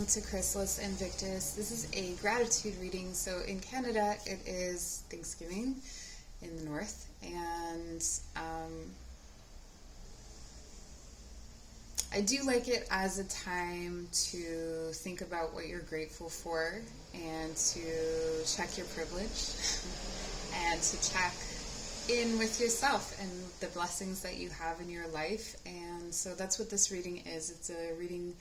to Chrysalis Invictus. This is a gratitude reading. So in Canada, it is Thanksgiving in the north, and I do like it as a time to think about what you're grateful for and to check your privilege and to check in with yourself and the blessings that you have in your life. And so that's what this reading is. It's a reading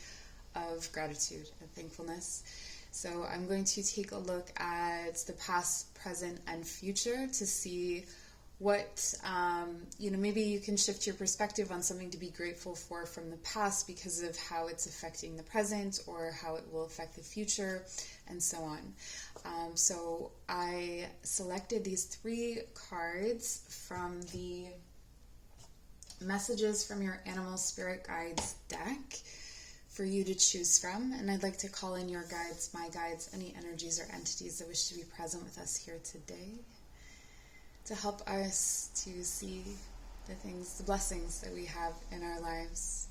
of gratitude and thankfulness. So I'm going to take a look at the past, present, and future to see what, maybe you can shift your perspective on something to be grateful for from the past because of how it's affecting the present or how it will affect the future, and so on. So I selected these 3 cards from the Messages from Your Animal Spirit Guides deck for you to choose from. And I'd like to call in your guides, my guides, any energies or entities that wish to be present with us here today, to help us to see the things, the blessings that we have in our lives,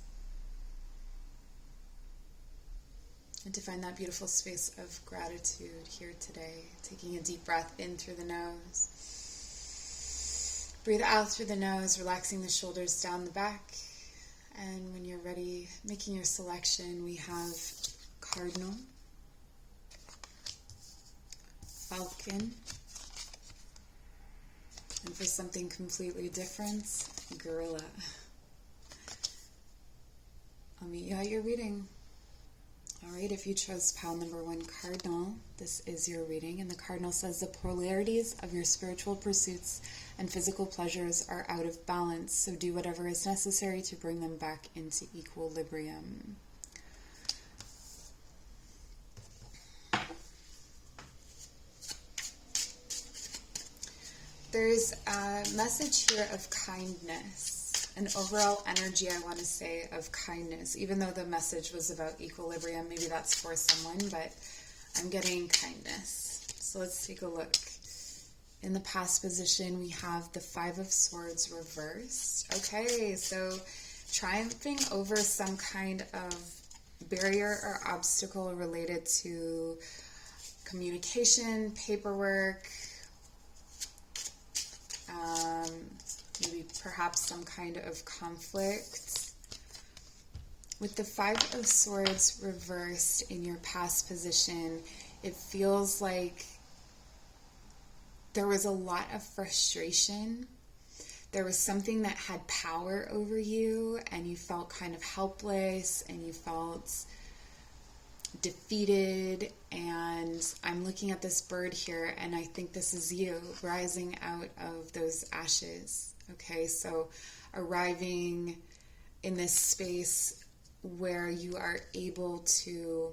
and to find that beautiful space of gratitude here today. Taking a deep breath in through the nose. Breathe out through the nose, relaxing the shoulders down the back. And when you're ready, making your selection, we have Cardinal, Falcon, and for something completely different, Gorilla. I'll meet you at your reading. Alright, if you chose pile number 1, Cardinal, this is your reading. And the Cardinal says, the polarities of your spiritual pursuits and physical pleasures are out of balance, so do whatever is necessary to bring them back into equilibrium. There's a message here of kindness, an overall energy, I want to say, of kindness. Even though the message was about equilibrium, maybe that's for someone, but I'm getting kindness. So let's take a look. In the past position, we have the 5 of Swords reversed. Okay, so triumphing over some kind of barrier or obstacle related to communication, paperwork, maybe perhaps some kind of conflict. With the 5 of Swords reversed in your past position, it feels like there was a lot of frustration. There was something that had power over you, and you felt kind of helpless, and you felt defeated. And I'm looking at this bird here, and I think this is you rising out of those ashes. Okay, so arriving in this space where you are able to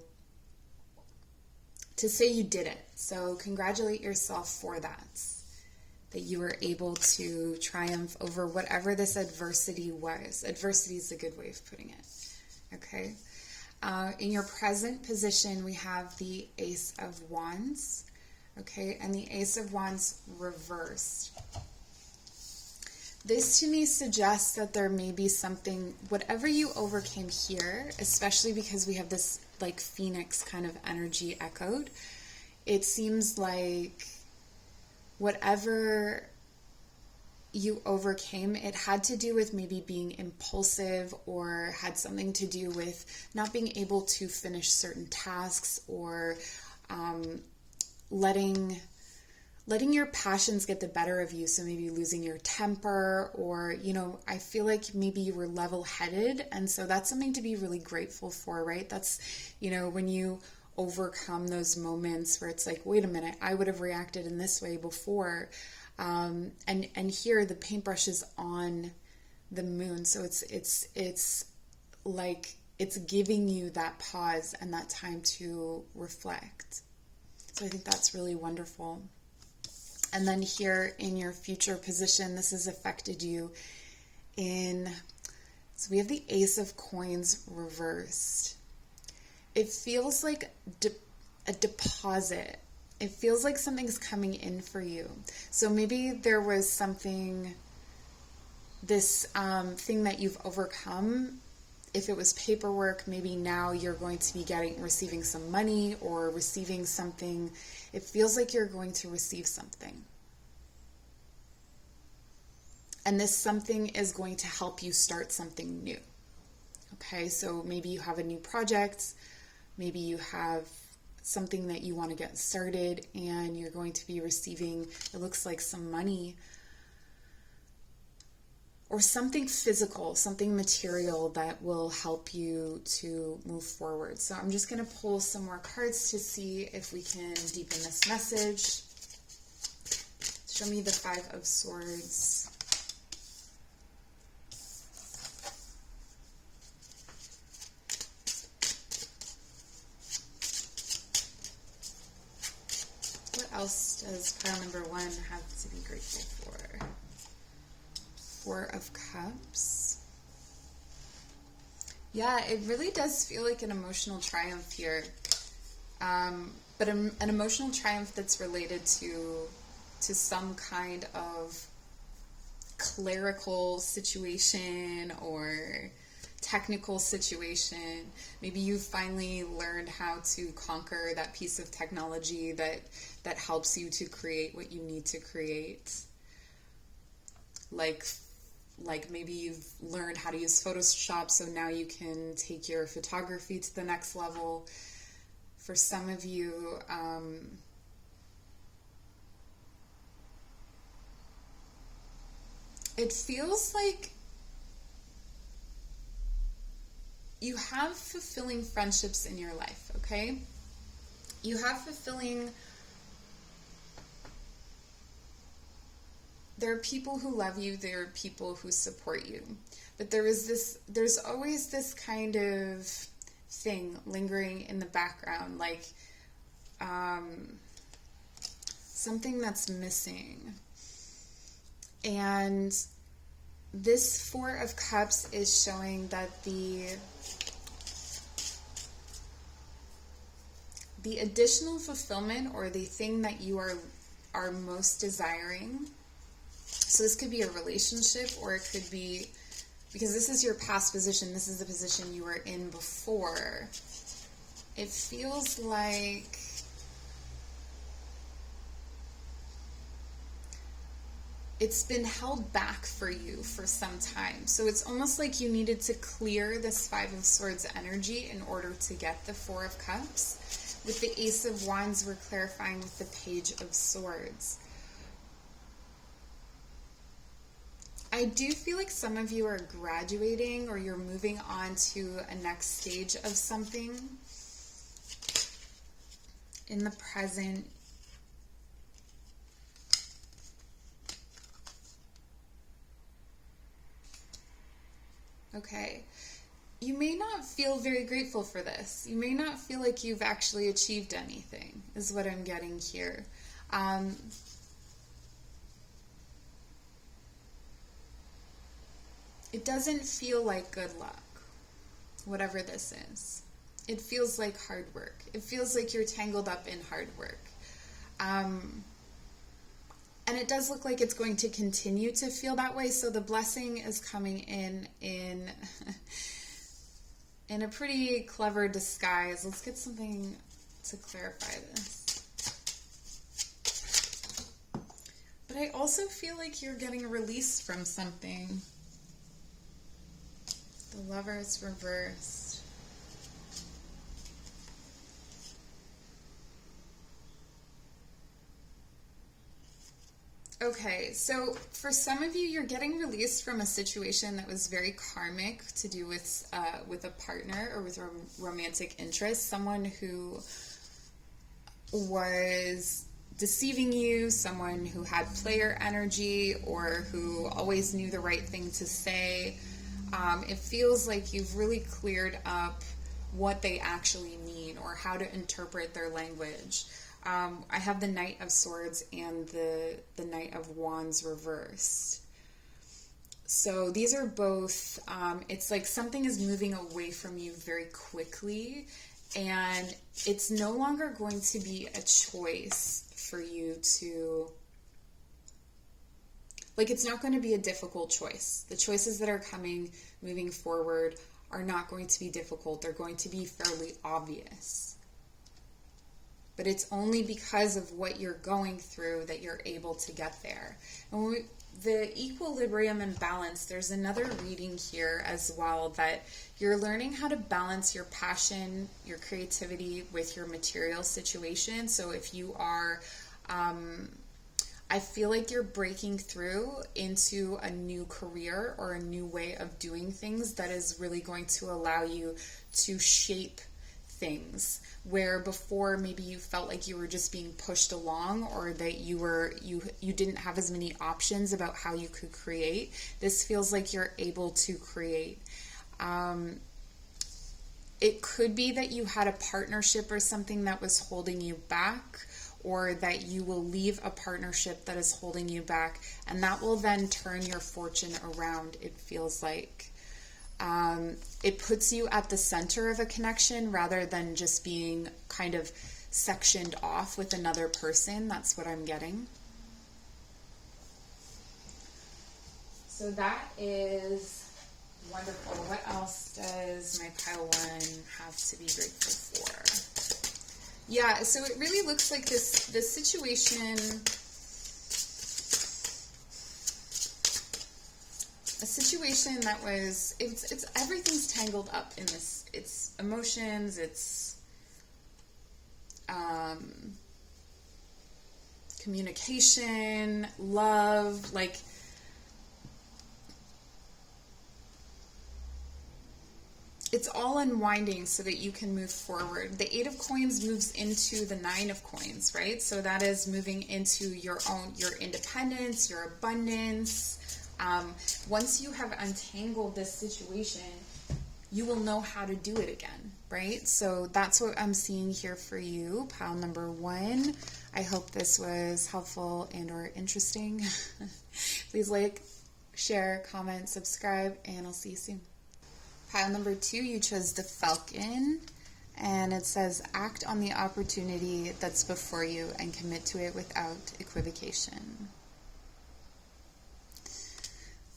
say you did it. So congratulate yourself for that you were able to triumph over whatever this adversity was. Adversity is a good way of putting it. Okay. In your present position, we have the Ace of Wands. Okay, and the Ace of Wands reversed. This to me suggests that there may be something, whatever you overcame here, especially because we have this like phoenix kind of energy echoed, it seems like whatever you overcame, it had to do with maybe being impulsive, or had something to do with not being able to finish certain tasks, or letting your passions get the better of you. So maybe losing your temper, or, I feel like maybe you were level-headed. And so that's something to be really grateful for, right? That's, when you overcome those moments where it's like, wait a minute, I would have reacted in this way before. And here the paintbrush is on the moon. So it's like, it's giving you that pause and that time to reflect. So I think that's really wonderful. And then here in your future position, this has affected you so we have the Ace of Coins reversed. It feels like a deposit. It feels like something's coming in for you. So maybe there was something, this thing that you've overcome, If it was paperwork, maybe now you're going to be receiving some money or receiving something. It feels like you're going to receive something. And this something is going to help you start something new. Okay, so maybe you have a new project, maybe you have something that you want to get started, and you're going to be receiving, it looks like, some money or something physical, something material that will help you to move forward. So I'm just going to pull some more cards to see if we can deepen this message. Show me the Five of Swords. What else does pile number 1 have to be grateful for? Four of Cups. Yeah, it really does feel like an emotional triumph here. But an emotional triumph that's related to some kind of clerical situation or technical situation. Maybe you finally learned how to conquer that piece of technology that helps you to create what you need to create. Like maybe you've learned how to use Photoshop, so now you can take your photography to the next level. For some of you, it feels like you have fulfilling friendships in your life, okay? You have fulfilling... There are people who love you, there are people who support you. But there's always this kind of thing lingering in the background, like something that's missing. And this Four of Cups is showing that the additional fulfillment, or the thing that you are most desiring. So this could be a relationship, or it could be, because this is your past position, this is the position you were in before. It feels like it's been held back for you for some time. So it's almost like you needed to clear this Five of Swords energy in order to get the Four of Cups. With the Ace of Wands, we're clarifying with the Page of Swords. I do feel like some of you are graduating, or you're moving on to a next stage of something. In the present, okay, you may not feel very grateful for this. You may not feel like you've actually achieved anything, is what I'm getting here. It doesn't feel like good luck, whatever this is. It feels like hard work. It feels like you're tangled up in hard work. And it does look like it's going to continue to feel that way. So the blessing is coming in a pretty clever disguise. Let's get something to clarify this. But I also feel like you're getting released from something. The Lovers reversed. Okay, so for some of you, you're getting released from a situation that was very karmic, to do with a partner or with a romantic interest, someone who was deceiving you, someone who had player energy, or who always knew the right thing to say. It feels like you've really cleared up what they actually mean, or how to interpret their language. I have the Knight of Swords and the Knight of Wands reversed. So these are both, it's like something is moving away from you very quickly, and it's no longer going to be a choice for you to, like, it's not going to be a difficult choice. The choices that are coming, moving forward, are not going to be difficult. They're going to be fairly obvious. But it's only because of what you're going through that you're able to get there. And the equilibrium and balance, there's another reading here as well, that you're learning how to balance your passion, your creativity with your material situation. So if you are, I feel like you're breaking through into a new career or a new way of doing things that is really going to allow you to shape things, where before maybe you felt like you were just being pushed along, or that you didn't have as many options about how you could create. This feels like you're able to create. It could be that you had a partnership or something that was holding you back, or that you will leave a partnership that is holding you back, and that will then turn your fortune around, it feels like. It puts you at the center of a connection rather than just being kind of sectioned off with another person. That's what I'm getting. So that is wonderful. What else does my pile 1 have to be grateful for? Yeah, so it really looks like this situation, a situation that was, it's everything's tangled up in this. It's emotions, it's communication, love, like it's all unwinding so that you can move forward. The 8 of Coins moves into the 9 of Coins, right? So that is moving into your independence, your abundance. Once you have untangled this situation, you will know how to do it again, right? So that's what I'm seeing here for you, pile number 1. I hope this was helpful and or interesting. Please like, share, comment, subscribe, and I'll see you soon. Pile number 2, you chose the Falcon, and it says, act on the opportunity that's before you and commit to it without equivocation.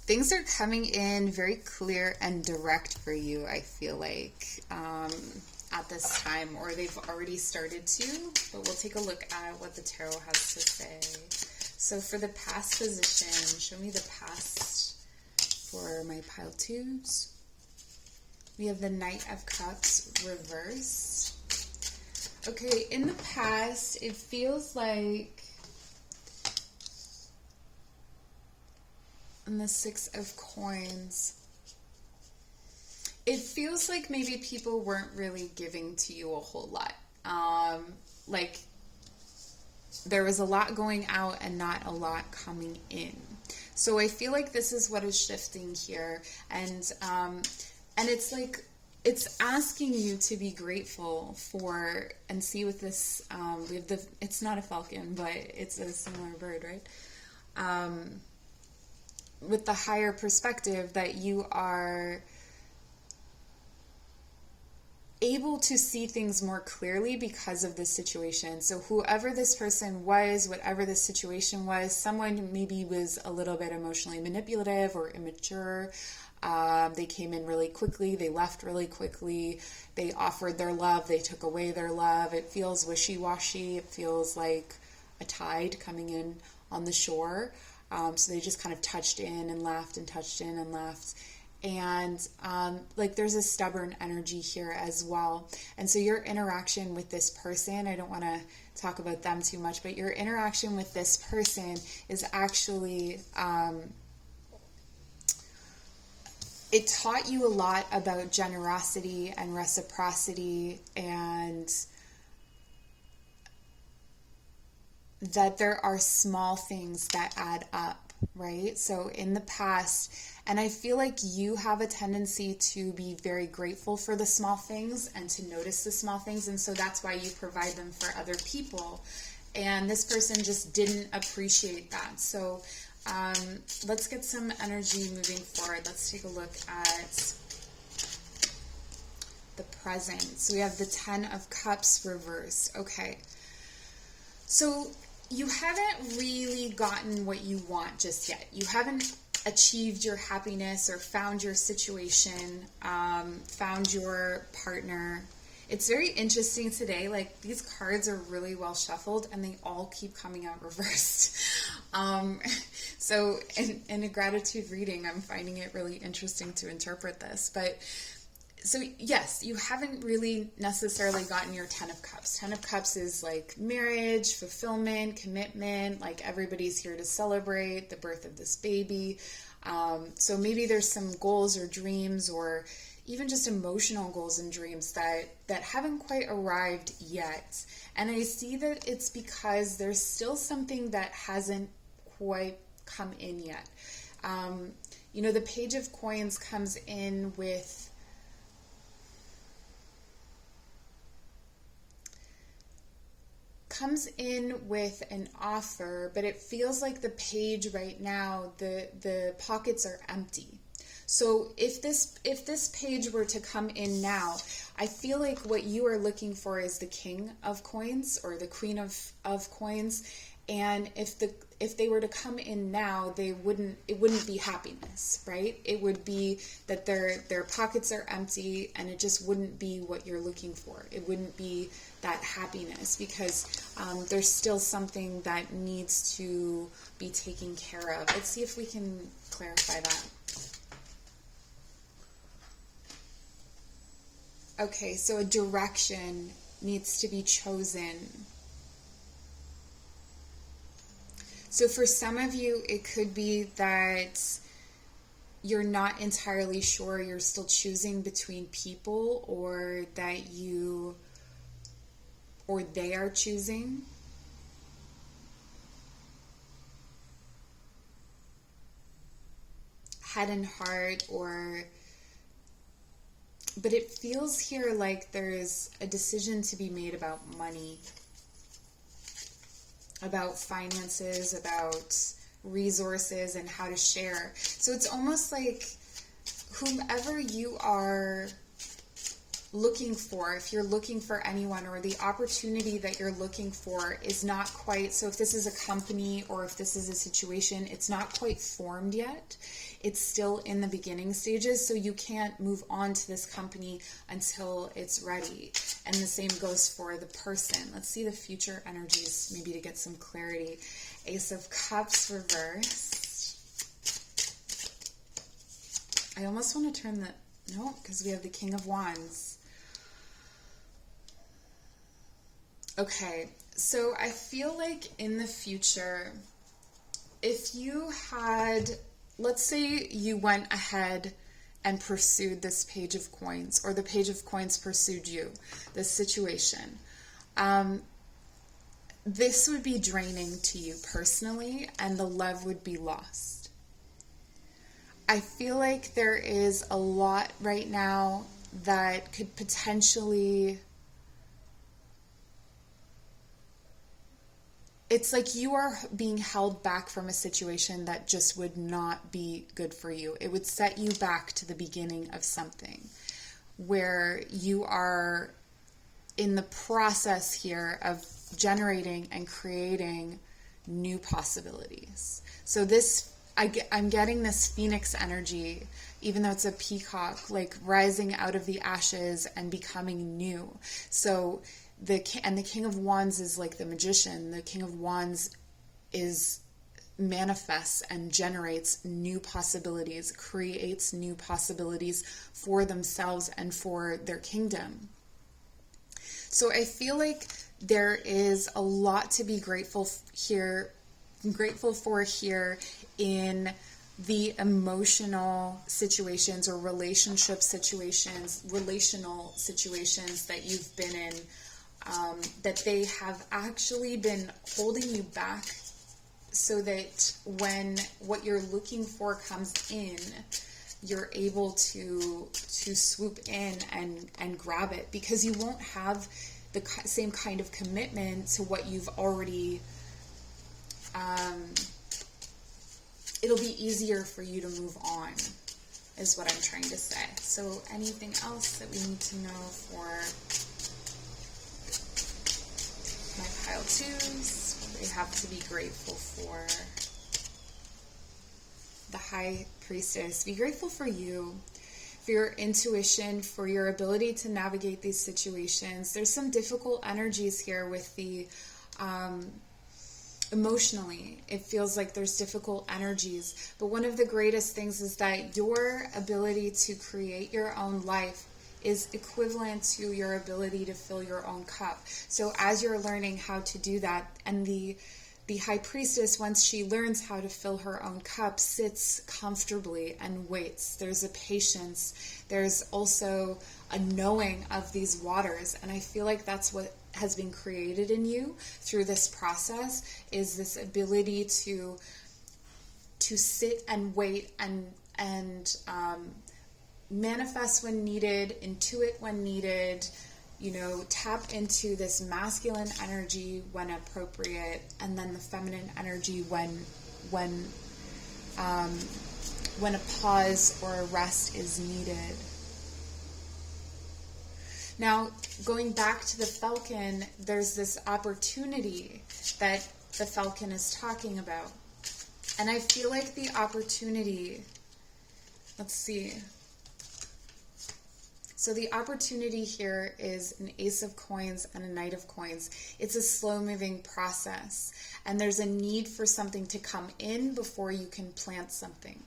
Things are coming in very clear and direct for you, I feel like, at this time, or they've already started to, but we'll take a look at what the tarot has to say. So for the past position, show me the past for my pile 2s. We have the Knight of Cups reversed. Okay, in the past, it feels like, and the 6 of Coins, it feels like maybe people weren't really giving to you a whole lot. Like there was a lot going out and not a lot coming in. So I feel like this is what is shifting here, and it's like it's asking you to be grateful for, and see with this, we have the, it's not a falcon, but it's a similar bird, right? With the higher perspective that you are able to see things more clearly because of this situation. So whoever this person was, whatever this situation was, someone maybe was a little bit emotionally manipulative or immature. They came in really quickly, they left really quickly, they offered their love, they took away their love. It feels wishy-washy, it feels like a tide coming in on the shore. So they just kind of touched in and left and touched in and left. And like there's a stubborn energy here as well. And so your interaction with this person, I don't want to talk about them too much, but your interaction with this person is actually, it taught you a lot about generosity and reciprocity, and that there are small things that add up, right? So in the past, and I feel like you have a tendency to be very grateful for the small things and to notice the small things, and so that's why you provide them for other people. And this person just didn't appreciate that. So let's get some energy moving forward. Let's take a look at the present. So we have the 10 of Cups reversed. Okay. So you haven't really gotten what you want just yet. You haven't achieved your happiness or found your situation, found your partner. It's very interesting today. Like, these cards are really well shuffled and they all keep coming out reversed. So in a gratitude reading, I'm finding it really interesting to interpret this. But so yes, you haven't really necessarily gotten your 10 of Cups. 10 of Cups is like marriage, fulfillment, commitment, like everybody's here to celebrate the birth of this baby. So maybe there's some goals or dreams or even just emotional goals and dreams that haven't quite arrived yet. And I see that it's because there's still something that hasn't quite come in yet. The Page of Coins comes in with an offer, but it feels like the page right now, the pockets are empty. So if this page were to come in now, I feel like what you are looking for is the King of Coins or the Queen of Coins. And if they were to come in now, it wouldn't be happiness, right? It would be that their pockets are empty, and it just wouldn't be what you're looking for. It wouldn't be that happiness, because there's still something that needs to be taken care of. Let's see if we can clarify that. Okay, so a direction needs to be chosen. So for some of you, it could be that you're not entirely sure, you're still choosing between people, or that they are choosing. Head and heart, but it feels here like there's a decision to be made about money, about finances, about resources and how to share. So it's almost like whomever you are looking for, if you're looking for anyone, or the opportunity that you're looking for is not quite, so if this is a company or if this is a situation, it's not quite formed yet. It's still in the beginning stages, so you can't move on to this company until it's ready. And the same goes for the person. Let's see the future energies, maybe to get some clarity. Ace of Cups reversed. I almost want to turn no, because we have the King of Wands. Okay, so I feel like in the future, if you had, let's say you went ahead and pursued this Page of Coins, or the Page of Coins pursued you, this situation, this would be draining to you personally, and the love would be lost. I feel like there is a lot right now that could potentially, it's like you are being held back from a situation that just would not be good for you. It would set you back to the beginning of something where you are in the process here of generating and creating new possibilities. So I'm getting this phoenix energy, even though it's a peacock, like rising out of the ashes and becoming new. So the King of Wands is like the magician. The King of Wands manifests and generates new possibilities, creates new possibilities for themselves and for their kingdom. So I feel like there is a lot to be grateful for here in the emotional situations or relational situations that you've been in, that they have actually been holding you back, so that when what you're looking for comes in, you're able to swoop in and grab it, because you won't have the same kind of commitment to what you've already, it'll be easier for you to move on, is what I'm trying to say. So anything else that we need to know for my pile twos? They have to be grateful for. the High Priestess. Be grateful for you, for your intuition, for your ability to navigate these situations. There's some difficult energies here with the emotionally. It feels like there's difficult energies. But one of the greatest things is that your ability to create your own life is equivalent to your ability to fill your own cup. So as you're learning how to do that, and the High Priestess, once she learns how to fill her own cup, sits comfortably and waits. There's a patience. There's also a knowing of these waters. And I feel like that's what has been created in you through this process, is this ability to sit and wait and manifest when needed, intuit when needed, tap into this masculine energy when appropriate, and then the feminine energy when a pause or a rest is needed. Now, going back to the Falcon, there's this opportunity that the Falcon is talking about. And I feel like the opportunity, let's see. So the opportunity here is an Ace of Coins and a Knight of Coins. It's a slow-moving process. And there's a need for something to come in before you can plant something.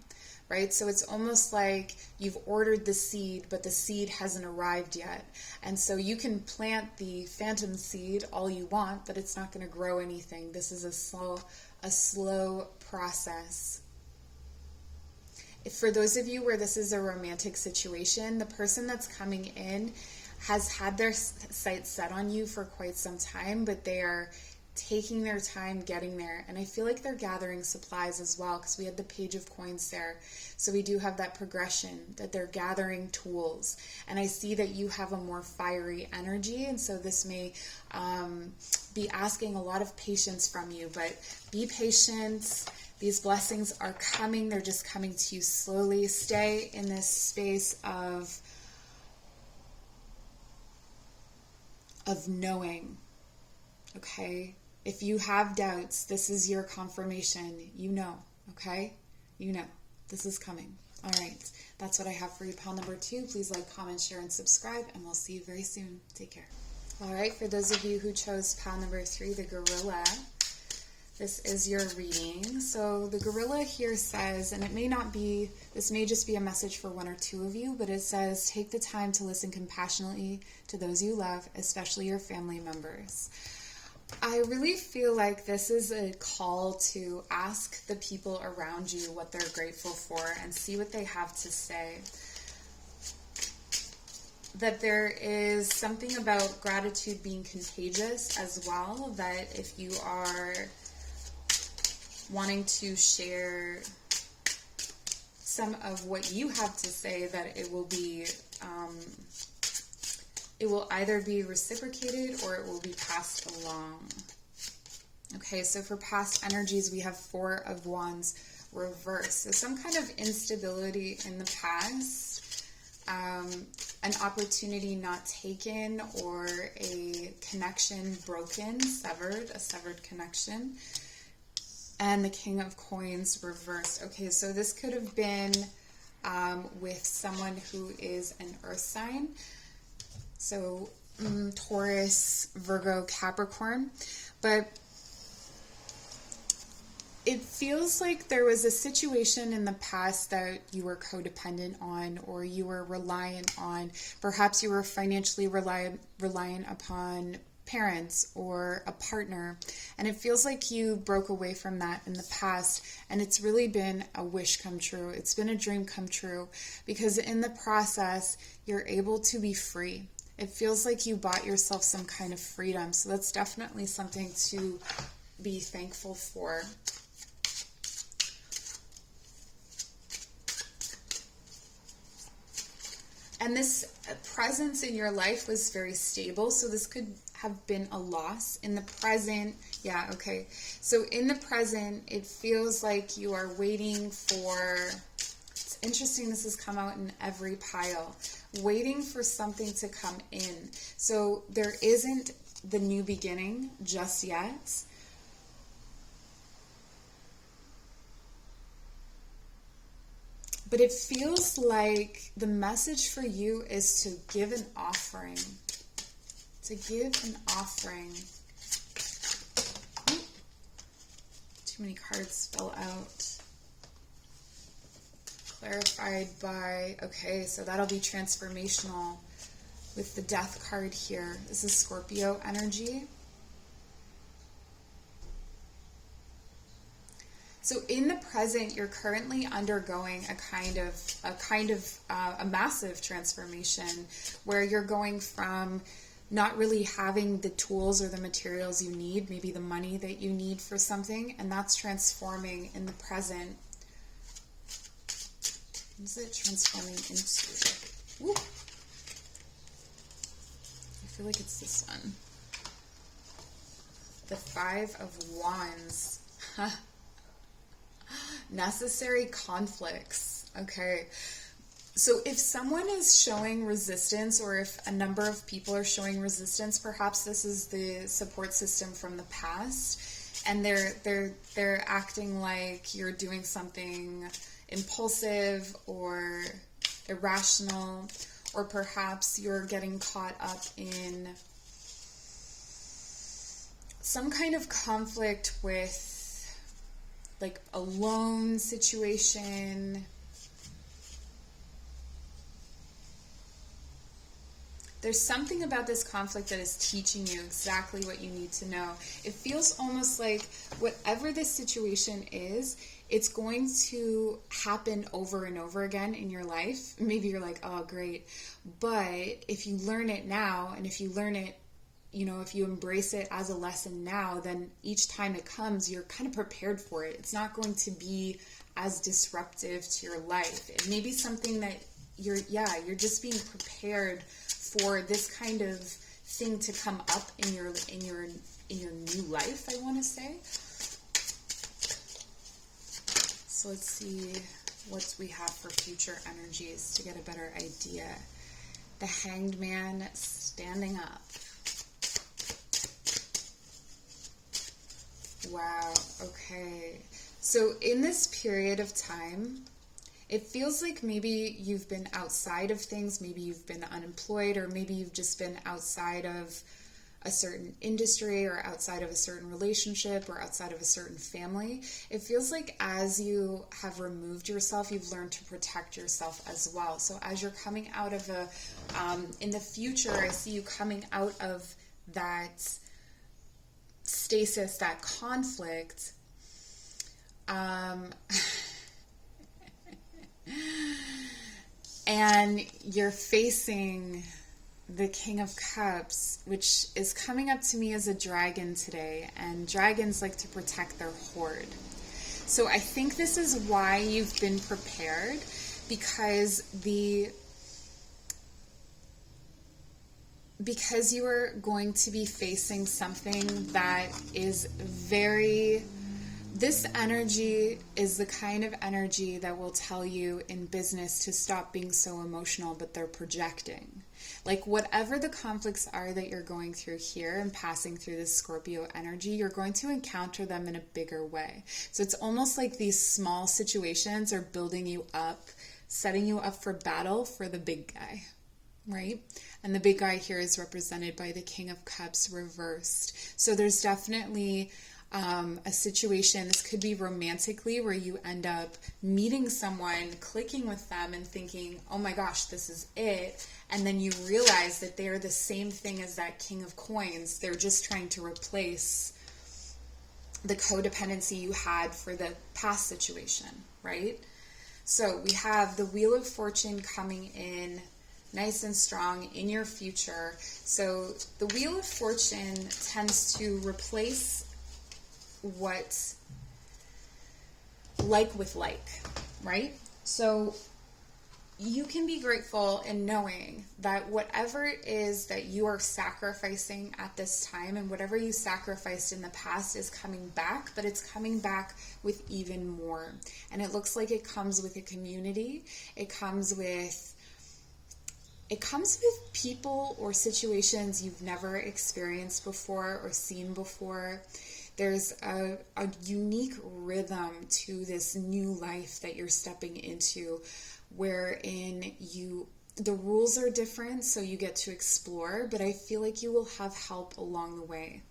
Right? So it's almost like you've ordered the seed, but the seed hasn't arrived yet. And so you can plant the phantom seed all you want, but it's not going to grow anything. This is a slow process. For those of you where this is a romantic situation, the person that's coming in has had their sights set on you for quite some time, but they are taking their time getting there. And I feel like they're gathering supplies as well, because we had the Page of Coins there. So we do have that progression that they're gathering tools. And I see that you have a more fiery energy. And so this may be asking a lot of patience from you, but be patient. These blessings are coming. They're just coming to you slowly. Stay in this space of knowing. Okay? If you have doubts, this is your confirmation. You know, okay? You know. This is coming. All right. That's what I have for you. Pile number 2. Please like, comment, share, and subscribe, and we'll see you very soon. Take care. All right. For those of you who chose pile number 3, the gorilla, this is your reading. So the gorilla here says, and it may not be, this may just be a message for 1 or 2 of you, but it says, take the time to listen compassionately to those you love, especially your family members. I really feel like this is a call to ask the people around you what they're grateful for and see what they have to say. That there is something about gratitude being contagious as well, that if you are wanting to share some of what you have to say, that it will be it will either be reciprocated or it will be passed along. Okay, so for past energies, we have 4 of Wands reverse. So some kind of instability in the past, an opportunity not taken, or a connection broken, severed, a severed connection. And the King of Coins reversed. Okay, so this could have been with someone who is an earth sign. So Taurus, Virgo, Capricorn. But it feels like there was a situation in the past that you were codependent on, or you were reliant on. Perhaps you were financially reliant upon parents or a partner, and it feels like you broke away from that in the past, and it's really been a wish come true. It's been a dream come true, because in the process you're able to be free. It feels like you bought yourself some kind of freedom, so that's definitely something to be thankful for. And this presence in your life was very stable, so this could have been a loss. In the present, yeah, okay. So in the present, it feels like you are waiting for, it's interesting, this has come out in every pile, waiting for something to come in. So there isn't the new beginning just yet. But it feels like the message for you is to give an offering. To give an offering. Ooh, too many cards fell out. Clarified by, okay, so that'll be transformational with the Death card here. This is Scorpio energy. So in the present, you're currently undergoing a massive transformation where you're going from not really having the tools or the materials you need, maybe the money that you need for something, and that's transforming in the present. What is it transforming into? Woo. I feel like it's this one. The Five of Wands. Necessary conflicts. Okay. So if someone is showing resistance, or if a number of people are showing resistance, perhaps this is the support system from the past, and they're acting like you're doing something impulsive or irrational, or perhaps you're getting caught up in some kind of conflict with like a loan situation. There's something about this conflict that is teaching you exactly what you need to know. It feels almost like whatever this situation is, it's going to happen over and over again in your life. Maybe you're like, oh, great. But if you learn it now, and if you learn it, if you embrace it as a lesson now, then each time it comes, you're kind of prepared for it. It's not going to be as disruptive to your life. It may be something that you're just being prepared for this kind of thing to come up in your new life, I want to say. So let's see what we have for future energies to get a better idea. The Hanged Man standing up. Wow, okay. So in this period of time, it feels like maybe you've been outside of things, maybe you've been unemployed, or maybe you've just been outside of a certain industry, or outside of a certain relationship, or outside of a certain family. It feels like as you have removed yourself, you've learned to protect yourself as well. So as you're coming out of in the future, I see you coming out of that stasis, that conflict, and you're facing the King of Cups, which is coming up to me as a dragon today, and dragons like to protect their hoard. So I think this is why you've been prepared, because you are going to be facing something that is this energy is the kind of energy that will tell you in business to stop being so emotional, but they're projecting. Like whatever the conflicts are that you're going through here and passing through this Scorpio energy, you're going to encounter them in a bigger way. So it's almost like these small situations are building you up, setting you up for battle for the big guy, right? And the big guy here is represented by the King of Cups reversed. So there's definitely a situation, this could be romantically, where you end up meeting someone, clicking with them and thinking, oh my gosh, this is it. And then you realize that they're the same thing as that King of Coins. They're just trying to replace the codependency you had for the past situation, right? So we have the Wheel of Fortune coming in nice and strong in your future. So the Wheel of Fortune tends to replace what like with like, right? So you can be grateful in knowing that whatever it is that you are sacrificing at this time, and whatever you sacrificed in the past, is coming back, but it's coming back with even more. And it looks like it comes with a community. It comes with people or situations you've never experienced before or seen before. There's a unique rhythm to this new life that you're stepping into, wherein the rules are different, so you get to explore, but I feel like you will have help along the way.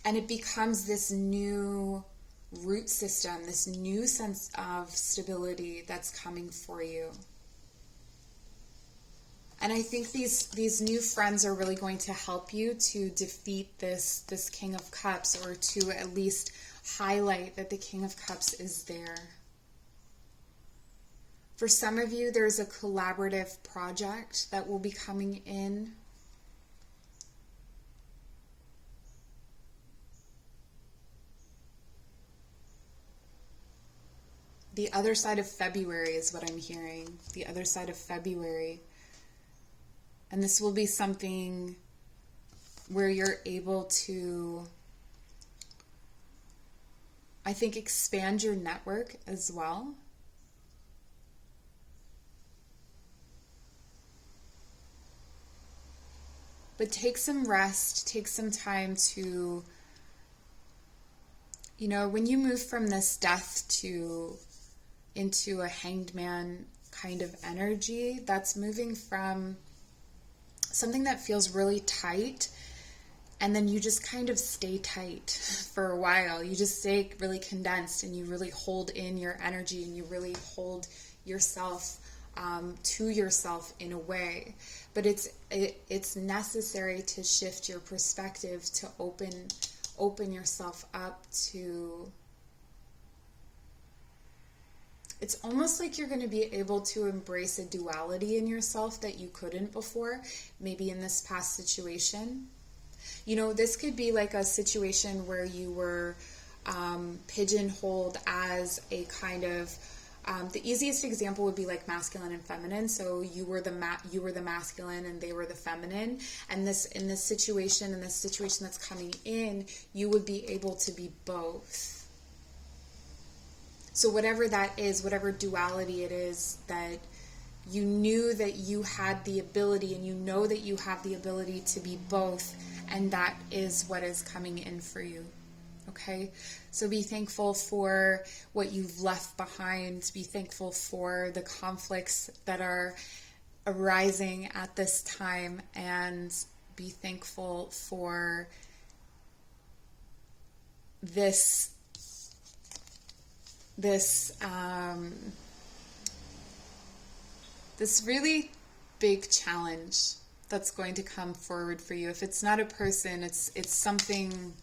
And it becomes this new root system, this new sense of stability that's coming for you. And I think these new friends are really going to help you to defeat this King of Cups, or to at least highlight that the King of Cups is there. For some of you, there's a collaborative project that will be coming in. The other side of February is what I'm hearing. The other side of February. And this will be something where you're able to, I think, expand your network as well. But take some rest, take some time to, when you move from this death into a hanged man kind of energy, that's moving from something that feels really tight, and then you just kind of stay tight for a while. You just stay really condensed, and you really hold in your energy, and you really hold yourself to yourself in a way. But it's necessary to shift your perspective, to open yourself up to. It's almost like you're going to be able to embrace a duality in yourself that you couldn't before, maybe in this past situation. This could be like a situation where you were pigeonholed as a kind of, the easiest example would be like masculine and feminine. So you were the masculine and they were the feminine. And in this situation that's coming in, you would be able to be both. So whatever that is, whatever duality it is, that you knew that you had the ability, and you know that you have the ability to be both, and that is what is coming in for you. Okay? So be thankful for what you've left behind. Be thankful for the conflicts that are arising at this time, and be thankful for this really big challenge that's going to come forward for you. If it's not a person, it's something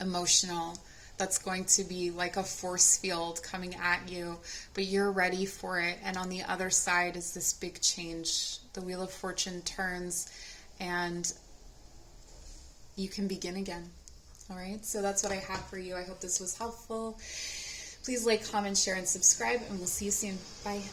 emotional that's going to be like a force field coming at you, but you're ready for it. And on the other side is this big change. The Wheel of Fortune turns, and you can begin again. All right, so that's what I have for you. I hope this was helpful. Please like, comment, share, and subscribe, and we'll see you soon. Bye.